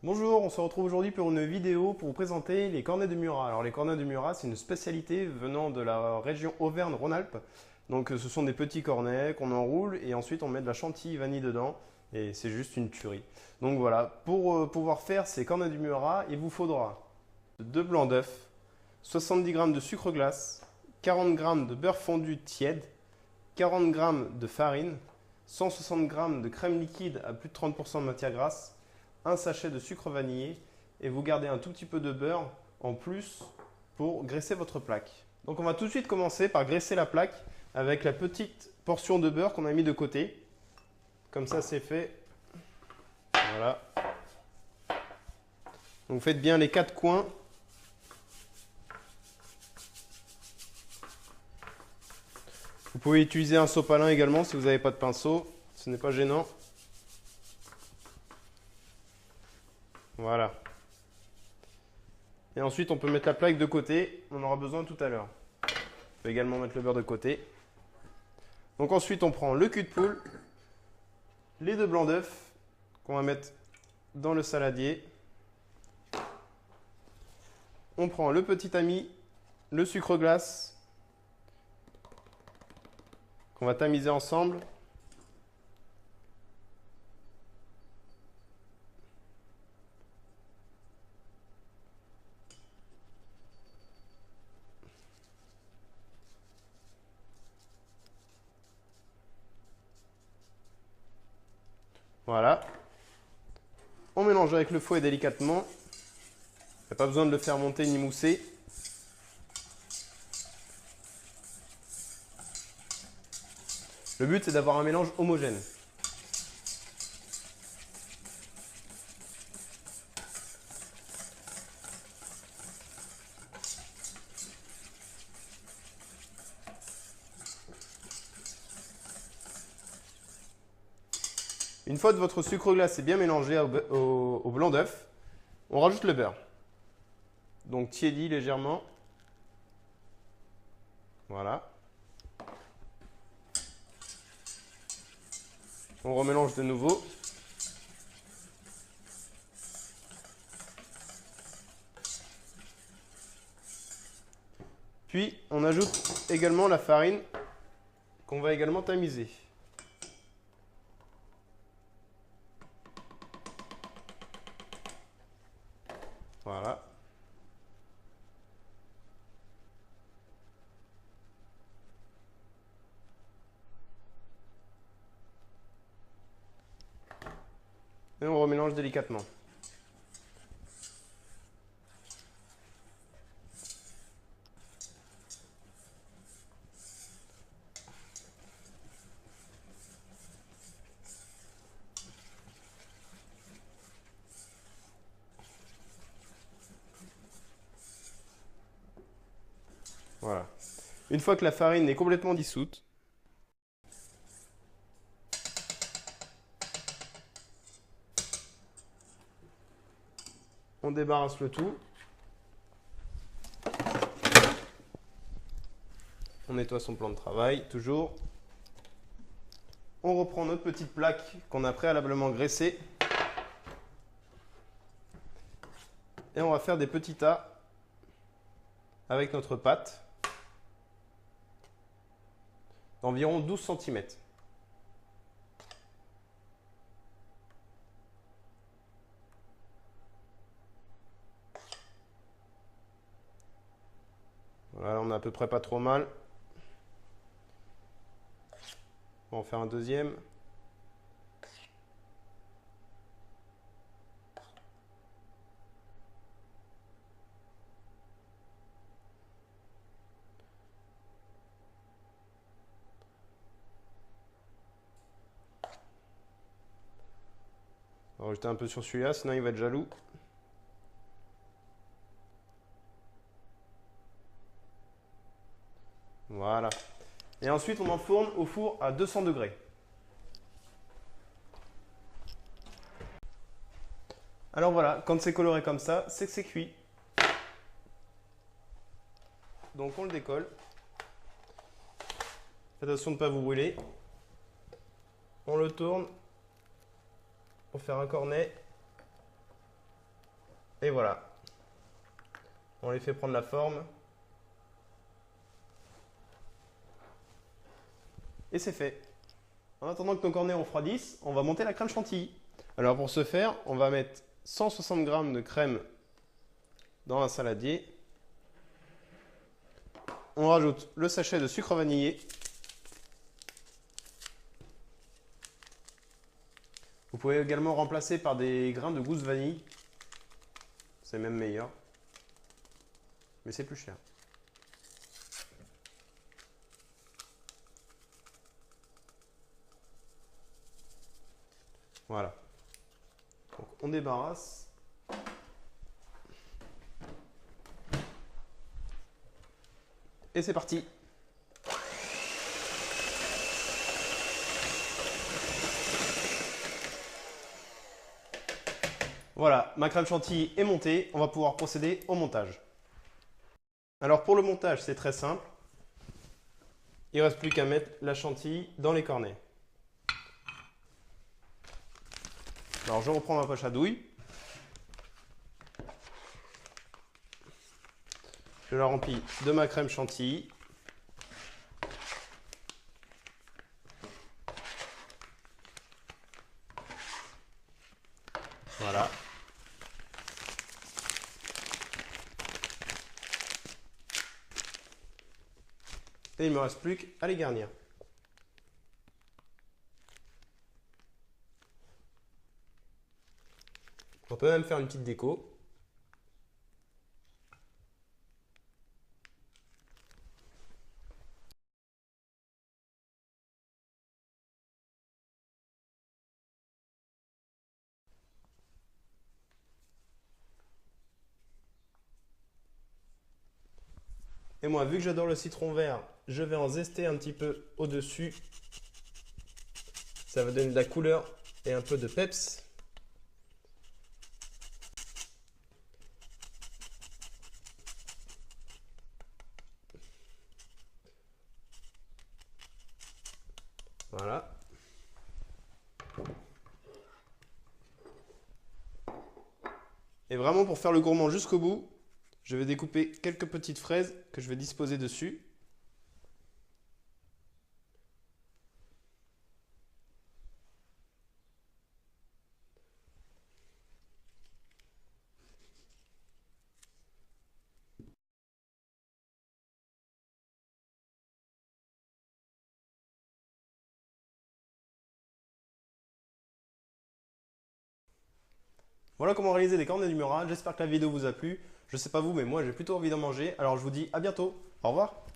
Bonjour, on se retrouve aujourd'hui pour une vidéo pour vous présenter les cornets de Murat. Alors les cornets de Murat, c'est une spécialité venant de la région Auvergne-Rhône-Alpes. Donc ce sont des petits cornets qu'on enroule et ensuite on met de la chantilly vanille dedans et c'est juste une tuerie. Donc voilà, pour pouvoir faire ces cornets du Murat, il vous faudra 2 blancs d'œufs, 70 g de sucre glace, 40 g de beurre fondu tiède, 40 g de farine, 160 g de crème liquide à plus de 30% de matière grasse, un sachet de sucre vanillé et vous gardez un tout petit peu de beurre en plus pour graisser votre plaque. Donc on va tout de suite commencer par graisser la plaque avec la petite portion de beurre qu'on a mis de côté. Comme ça c'est fait. Voilà. Donc faites bien les 4 coins. Vous pouvez utiliser un sopalin également si vous n'avez pas de pinceau. Ce n'est pas gênant. Voilà. Et ensuite, on peut mettre la plaque de côté. On en aura besoin tout à l'heure. On peut également mettre le beurre de côté. Donc ensuite, on prend le cul de poule, les 2 blancs d'œufs qu'on va mettre dans le saladier. On prend le petit ami, le sucre glace qu'on va tamiser ensemble. Voilà. On mélange avec le fouet délicatement. Il n'y a pas besoin de le faire monter ni mousser. Le but, c'est d'avoir un mélange homogène. Une fois que votre sucre glace est bien mélangé au blanc d'œuf, on rajoute le beurre. Donc tiédi légèrement. Voilà. On remélange de nouveau. Puis on ajoute également la farine qu'on va également tamiser. Voilà. Et on remélange délicatement. Voilà. Une fois que la farine est complètement dissoute, on débarrasse le tout. On nettoie son plan de travail, toujours. On reprend notre petite plaque qu'on a préalablement graissée. Et on va faire des petits tas avec notre pâte d'environ 12 cm. Voilà, on a à peu près pas trop mal. On va en faire un deuxième. On va rajouter un peu sur celui-là, sinon il va être jaloux. Voilà. Et ensuite, on enfourne au four à 200 degrés. Alors voilà, quand c'est coloré comme ça, c'est que c'est cuit. Donc on le décolle. Faites attention de ne pas vous brûler. On le tourne pour faire un cornet. Et voilà. On les fait prendre la forme. Et c'est fait. En attendant que nos cornets refroidissent, on va monter la crème chantilly. Alors pour ce faire, on va mettre 160 g de crème dans un saladier. On rajoute le sachet de sucre vanillé. Vous pouvez également remplacer par des grains de gousse vanille. C'est même meilleur. Mais c'est plus cher. Voilà. Donc on débarrasse. Et c'est parti. Voilà, ma crème chantilly est montée. On va pouvoir procéder au montage. Alors pour le montage, c'est très simple. Il ne reste plus qu'à mettre la chantilly dans les cornets. Alors je reprends ma poche à douille. Je la remplis de ma crème chantilly. Voilà. Et il ne me reste plus qu'à les garnir. On peut même faire une petite déco. Et moi, vu que j'adore le citron vert, je vais en zester un petit peu au-dessus. Ça va donner de la couleur et un peu de peps. Voilà. Et vraiment pour faire le gourmand jusqu'au bout, je vais découper quelques petites fraises que je vais disposer dessus. Voilà comment réaliser des cornets du Murat. J'espère que la vidéo vous a plu. Je sais pas vous, mais moi j'ai plutôt envie d'en manger. Alors je vous dis à bientôt. Au revoir.